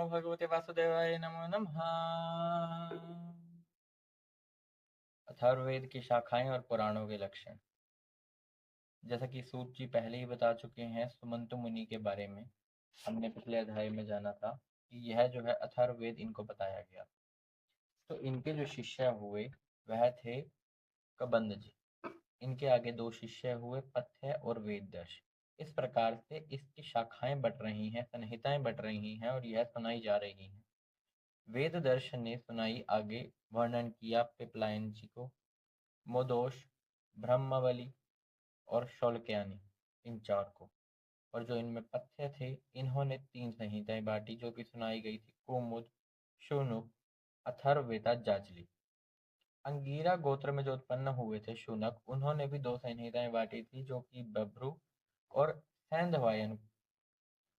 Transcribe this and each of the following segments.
नमो भगवते वासुदेवाय नमो नमः। अथर्ववेद की शाखाएं और पुराणों के लक्षण। जैसा कि सूत जी पहले ही बता चुके हैं सुमंतु मुनि के बारे में, हमने पिछले अध्याय में जाना था कि यह जो है अथर्ववेद इनको बताया गया। तो इनके जो शिष्य हुए वह थे कबंध जी। इनके आगे दो शिष्य हुए पथ्य और वेददर्श। इस प्रकार से इसकी शाखाएं बट रही हैं, संहिताएं बट रही हैं और यह सुनाई जा रही हैं। वेददर्श ने सुनाई आगे वर्णन किया पिपलायन जी को, मोदोश, ब्रह्मबली और शौल्क्यानी, इन चार को। और जो इनमें पथ्य थे इन्होंने तीन संहिताएं बांटी जो कि सुनाई गई थी कुमुद, शुनुक, अथर्ववेदा, जाजली। अंगीरा गोत्र में जो उत्पन्न हुए थे शुनक, उन्होंने भी दो संहिताएं बांटी थी जो कि बभ्रु और सैंधवायन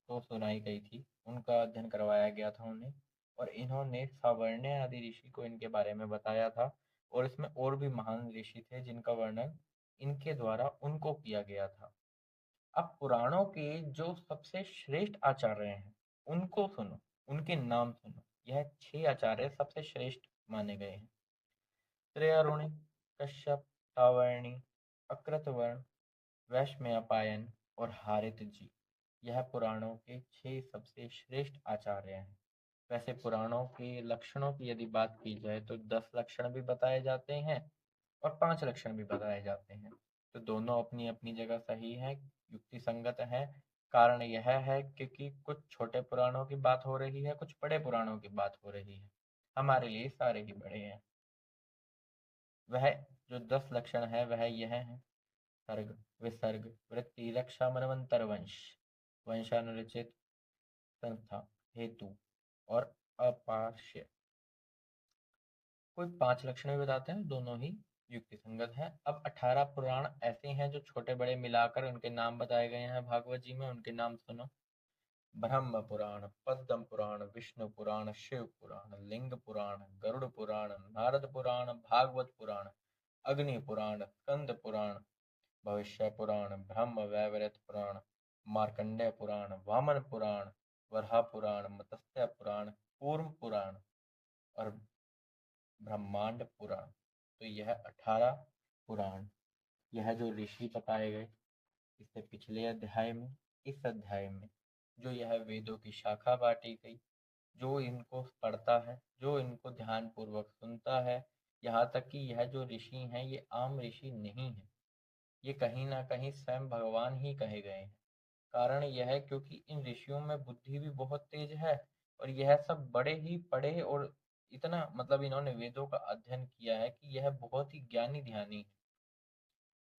को सुनाई गई थी। उनका अध्ययन करवाया गया था उन्हें और इन्होंने सावर्ण्य आदि ऋषि को इनके बारे में बताया था। और इसमें और भी महान ऋषि थे जिनका वर्णन इनके द्वारा उनको किया गया था। अब पुराणों के जो सबसे श्रेष्ठ आचार्य हैं उनको सुनो, उनके नाम सुनो। यह 6 आचार्य सबसे श्रेष्ठ माने गए हैं। त्रयारुणि, कश्यप, सावर्णी, अकृतवर्ण, वैशम्यपायन और हारित जी, यह पुराणों के 6 सबसे श्रेष्ठ आचार्य हैं। वैसे पुराणों के लक्षणों की यदि बात की जाए तो 10 लक्षण भी बताए जाते हैं और 5 लक्षण भी बताए जाते हैं। तो दोनों अपनी अपनी जगह सही है, युक्ति संगत है। कारण यह है क्योंकि कुछ छोटे पुराणों की बात हो रही है, कुछ बड़े पुराणों की बात हो रही है। हमारे लिए सारे ही बड़े हैं। वह जो 10 लक्षण है वह यह है: सर्ग, विसर्ग, वृत्ति, रक्षा, मनवंतर, वंश, वंशानुरचित, संस्था, हेतु और अपार्श्य। कोई 5 लक्षण भी बताते हैं, दोनों ही युक्ति संगत है। अब 18 पुराण ऐसे हैं जो छोटे बड़े मिलाकर उनके नाम बताए गए हैं भागवत जी में। उनके नाम सुनो: ब्रह्म पुराण, पद्म पुराण, विष्णु पुराण, शिव पुराण, लिंग पुराण, गरुड़ पुराण, नारद पुराण, भागवत पुराण, अग्नि पुराण, स्कंद पुराण, भविष्य पुराण, ब्रह्म वैवर्त पुराण, मार्कंडेय पुराण, वामन पुराण, वराह पुराण, मत्स्य पुराण, कूर्म पुराण और ब्रह्मांड पुराण। तो यह 18 पुराण, यह जो ऋषि बताए गए इससे पिछले अध्याय में, इस अध्याय में जो यह वेदों की शाखा बांटी गई, जो इनको पढ़ता है, जो इनको ध्यान पूर्वक सुनता है, यहाँ तक कि यह जो ऋषि हैं ये आम ऋषि नहीं है, ये कहीं ना कहीं स्वयं भगवान ही कहे गए हैं। कारण यह है क्योंकि इन ऋषियों में बुद्धि भी बहुत तेज है और यह सब बड़े ही पढ़े और इतना मतलब इन्होंने वेदों का अध्ययन किया है कि यह बहुत ही ज्ञानी ध्यानी है।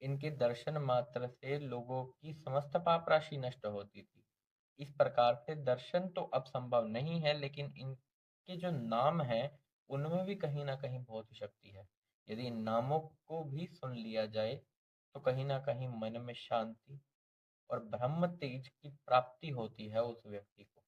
इनके दर्शन मात्र से लोगों की समस्त पाप राशि नष्ट होती थी। इस प्रकार से दर्शन तो अब संभव नहीं है, लेकिन इनके जो नाम है उनमें भी कहीं ना कहीं बहुत ही शक्ति है। यदि इन नामों को भी सुन लिया जाए तो कहीं ना कहीं मन में शांति और ब्रह्म तेज की प्राप्ति होती है उस व्यक्ति को।